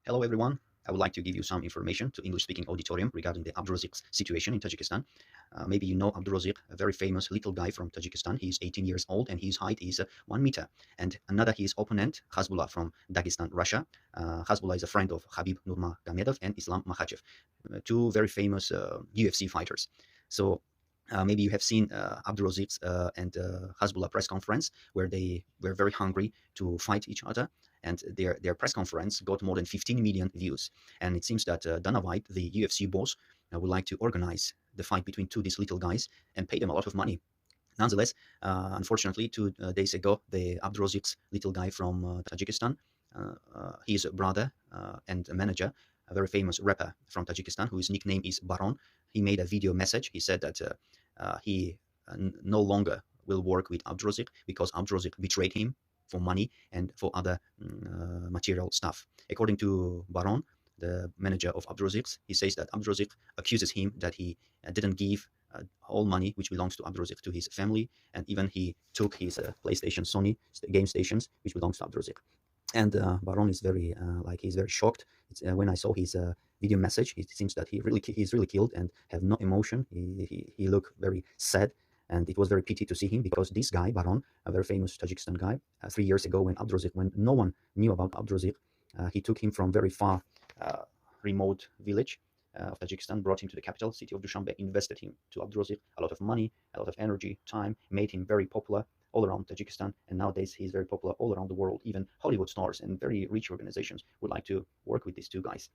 Hello everyone. I would like to give you some information to English-speaking auditorium regarding the Abduroziq's situation in Tajikistan. Maybe you know Abduroziq, a very famous little guy from Tajikistan. He's 18 years old and his height is 1 meter. And another his opponent, Hezbollah from Dagestan, Russia. Hezbollah is a friend of Habib Nurmagomedov and Islam Makhachev, two very famous UFC fighters. So maybe you have seen Abduroziq's and Hezbollah press conference where they were very hungry to fight each other, and their press conference got more than 15 million views. And it seems that Dana White, the UFC boss, would like to organize the fight between these little guys and pay them a lot of money. Nonetheless, unfortunately, 2 days ago, the Abduroziq's little guy from Tajikistan, his brother and manager, a very famous rapper from Tajikistan, whose nickname is Baron, he made a video message. He said that he no longer will work with Abduroziq because Abduroziq betrayed him for money and for other material stuff. According to Baron, the manager of Abduroziq, he says that Abduroziq accuses him that he didn't give all money which belongs to Abduroziq to his family, and even he took his PlayStation Sony game stations which belongs to Abduroziq. And Baron is very he's very shocked. When I saw his video message, it seems that he's really killed and have no emotion. He looked very sad, and it was very pity to see him, because this guy Baron, a very famous Tajikistan guy, 3 years ago when no one knew about Abduroziq, he took him from very far remote village of Tajikistan, brought him to the capital city of Dushanbe, invested him to Abduroziq a lot of money, a lot of energy, time, made him very popular all around Tajikistan, and nowadays he's very popular all around the world. Even Hollywood stars and very rich organizations would like to work with these two guys.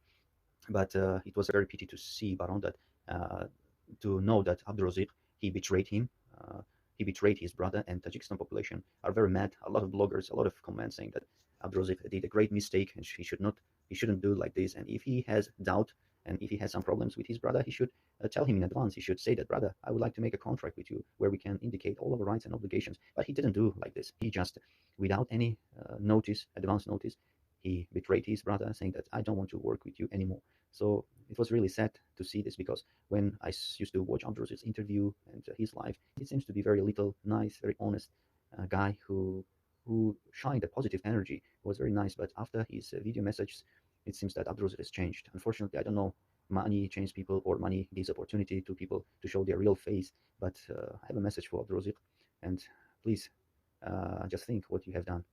But it was very pity to see Baron that to know that Abduroziq, he betrayed him. He betrayed his brother, and Tajikistan population are very mad. A lot of bloggers, a lot of comments saying that Abduroziq did a great mistake and he shouldn't do like this. And if he has doubt and if he has some problems with his brother, he should tell him in advance. He should say that, brother, I would like to make a contract with you where we can indicate all of our rights and obligations. But he didn't do like this. He just, without any advance notice, he betrayed his brother, saying that I don't want to work with you anymore. So it was really sad to see this, because when I used to watch Abduroziq's interview and his life, it seems to be very little, nice, very honest guy who shined a positive energy. It was very nice. But after his video messages, it seems that Abduroziq has changed. Unfortunately, I don't know, money changes people or money gives opportunity to people to show their real face. But I have a message for Abduroziq, and please just think what you have done.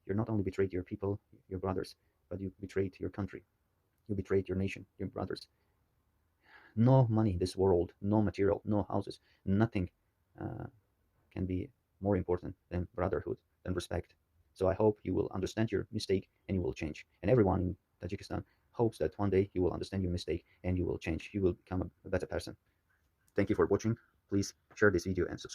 You not only betrayed your people, your brothers, but you betrayed your country. You betrayed your nation, your brothers. No money in this world, no material, no houses, nothing can be more important than brotherhood, than respect. So I hope you will understand your mistake and you will change. And everyone in Tajikistan hopes that one day you will understand your mistake and you will change. You will become a better person. Thank you for watching. Please share this video and subscribe.